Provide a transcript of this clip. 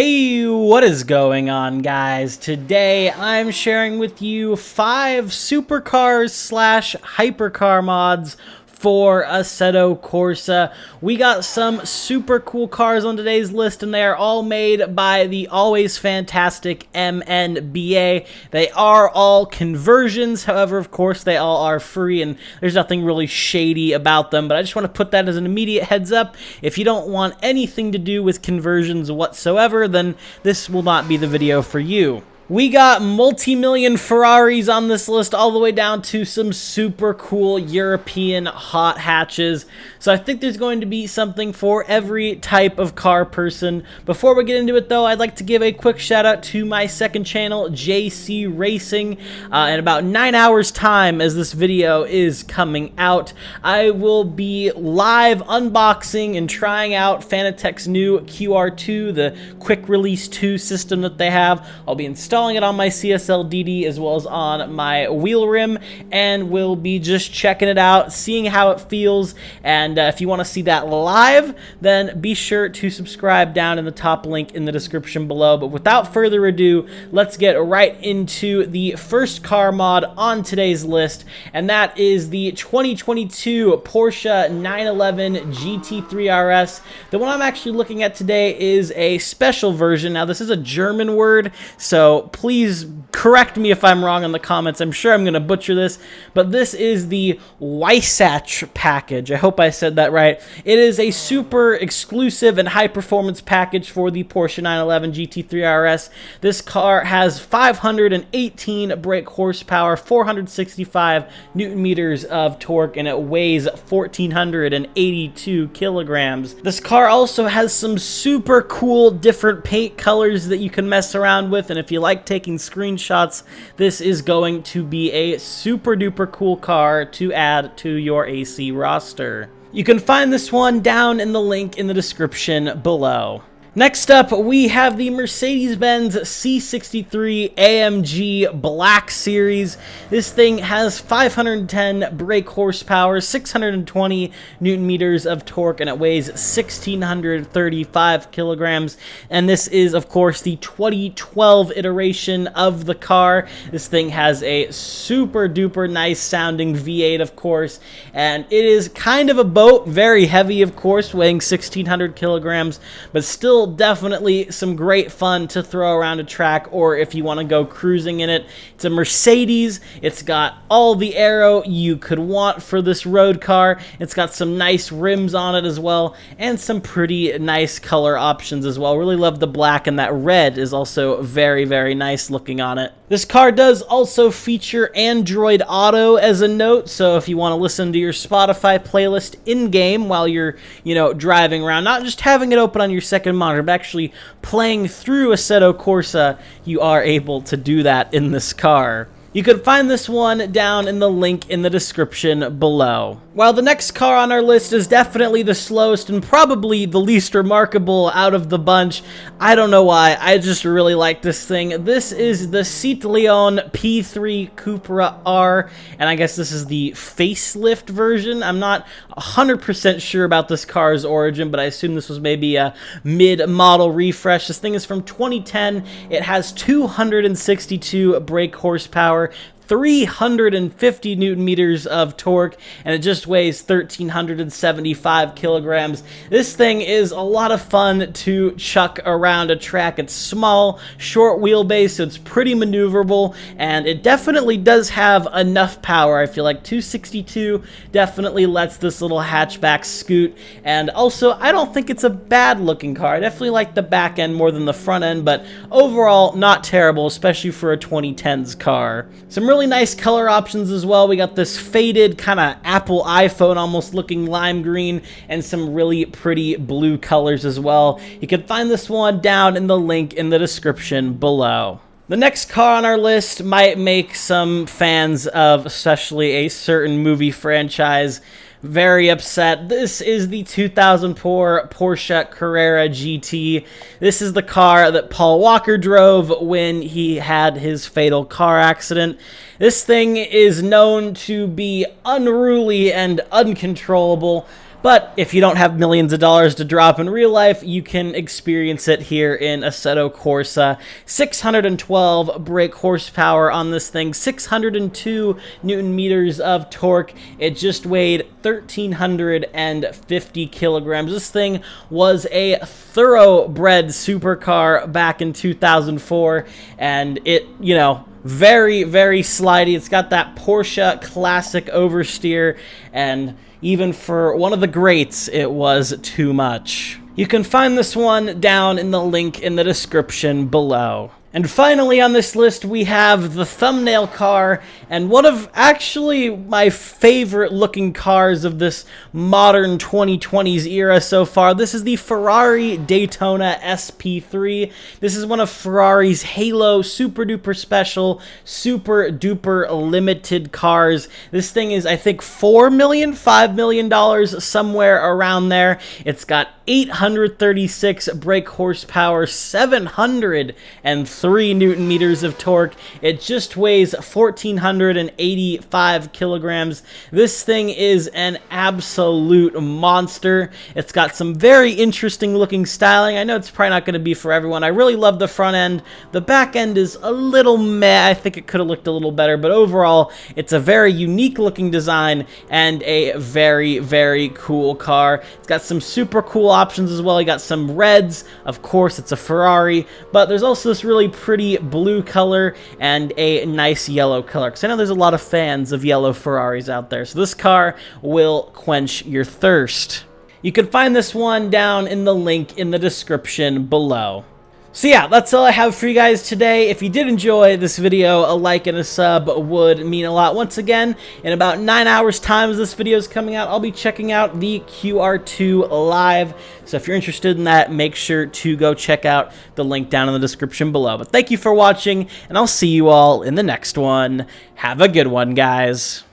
Hey, what is going on, guys? Today I'm sharing with you 5 supercars slash hypercar mods for Assetto Corsa. We got some super cool cars on today's list, and they are all made by the always fantastic MNBA. They are all conversions, however, of course, they all are free, and there's nothing really shady about them, but I just want to put that as an immediate heads up. If you don't want anything to do with conversions whatsoever, then this will not be the video for you. We got multi-million Ferraris on this list, all the way down to some super cool European hot hatches. So I think there's going to be something for every type of car person. Before we get into it though, I'd like to give a quick shout out to my second channel, JC Racing. In about 9 hours time, as this video is coming out, I will be live unboxing and trying out Fanatec's new QR2, the quick release 2 system that they have. I'll be installing it on my CSL DD as well as on my wheel rim, and we'll be just checking it out, seeing how it feels. And if you want to see that live, then be sure to subscribe down in the top link in the description below. But without further ado, let's get right into the first car mod on today's list, and that is the 2022 Porsche 911 GT3 RS. The one I'm actually looking at today is a special version. Now, this is a German word, so please correct me if I'm wrong in the comments. I'm sure I'm going to butcher this, but this is the Weissach package. I hope I said that right. It is a super exclusive and high-performance package for the Porsche 911 GT3 RS. This car has 518 brake horsepower, 465 newton meters of torque, and it weighs 1,482 kilograms. This car also has some super cool different paint colors that you can mess around with, and if you like taking screenshots, this is going to be a super duper cool car to add to your AC roster. You can find this one down in the link in the description below. Next up, we have the Mercedes-Benz C63 AMG Black Series. This thing has 510 brake horsepower, 620 newton meters of torque, and it weighs 1,635 kilograms. And this is, of course, the 2012 iteration of the car. This thing has a super duper nice sounding V8, of course, and it is kind of a boat, very heavy, of course, weighing 1,600 kilograms, but still definitely some great fun to throw around a track, or if you want to go cruising in it. It's a Mercedes. It's got all the aero you could want for this road car. It's got some nice rims on it as well, and some pretty nice color options as well. Really love the black, and that red is also very, very nice looking on it. This car does also feature Android Auto as a note, so if you want to listen to your Spotify playlist in-game while you're, driving around, not just having it open on your second monitor, but actually playing through Assetto Corsa, you are able to do that in this car. You can find this one down in the link in the description below. While the next car on our list is definitely the slowest and probably the least remarkable out of the bunch, I don't know why, I just really like this thing. This is the Citroën P3 Cupra R, and I guess this is the facelift version. I'm not 100% sure about this car's origin, but I assume this was maybe a mid-model refresh. This thing is from 2010. It has 262 brake horsepower, 350 newton meters of torque, and it just weighs 1,375 kilograms. This thing is a lot of fun to chuck around a track. It's small, short wheelbase, so it's pretty maneuverable, and it definitely does have enough power. I feel like 262 definitely lets this little hatchback scoot, and also I don't think it's a bad looking car. I definitely like the back end more than the front end, but overall not terrible, especially for a 2010s car. Some really nice color options as well. We got this faded kind of Apple iPhone almost looking lime green, and some really pretty blue colors as well. You can find this one down in the link in the description below. The next car on our list might make some fans of especially a certain movie franchise very upset. This is the 2004 Porsche Carrera GT. This is the car that Paul Walker drove when he had his fatal car accident. This thing is known to be unruly and uncontrollable. But if you don't have millions of dollars to drop in real life, you can experience it here in Assetto Corsa. 612 brake horsepower on this thing, 602 Newton meters of torque. It just weighed 1,350 kilograms. This thing was a thoroughbred supercar back in 2004, and it, you know, very, very slidey. It's got that Porsche classic oversteer, and even for one of the greats, it was too much. You can find this one down in the link in the description below. And finally on this list, we have the thumbnail car, and one of actually my favorite looking cars of this modern 2020s era so far. This is the Ferrari Daytona SP3. This is one of Ferrari's Halo super duper special, super duper limited cars. This thing is, I think, $4 million, $5 million, somewhere around there. It's got 836 brake horsepower, 703 Newton meters of torque. It just weighs 1,485 kilograms. This thing is an absolute monster. It's got some very interesting looking styling. I know it's probably not going to be for everyone. I really love the front end. The back end is a little meh. I think it could have looked a little better, but overall, it's a very unique looking design and a very, very cool car. It's got some super cool options as well. You got some reds. Of course, it's a Ferrari, but there's also this really pretty blue color and a nice yellow color, because I know there's a lot of fans of yellow Ferraris out there, so this car will quench your thirst. You can find this one down in the link in the description below. So yeah, that's all I have for you guys today. If you did enjoy this video, a like and a sub would mean a lot. Once again, in about 9 hours time as this video is coming out, I'll be checking out the QR2 live. So if you're interested in that, make sure to go check out the link down in the description below. But thank you for watching, and I'll see you all in the next one. Have a good one, guys.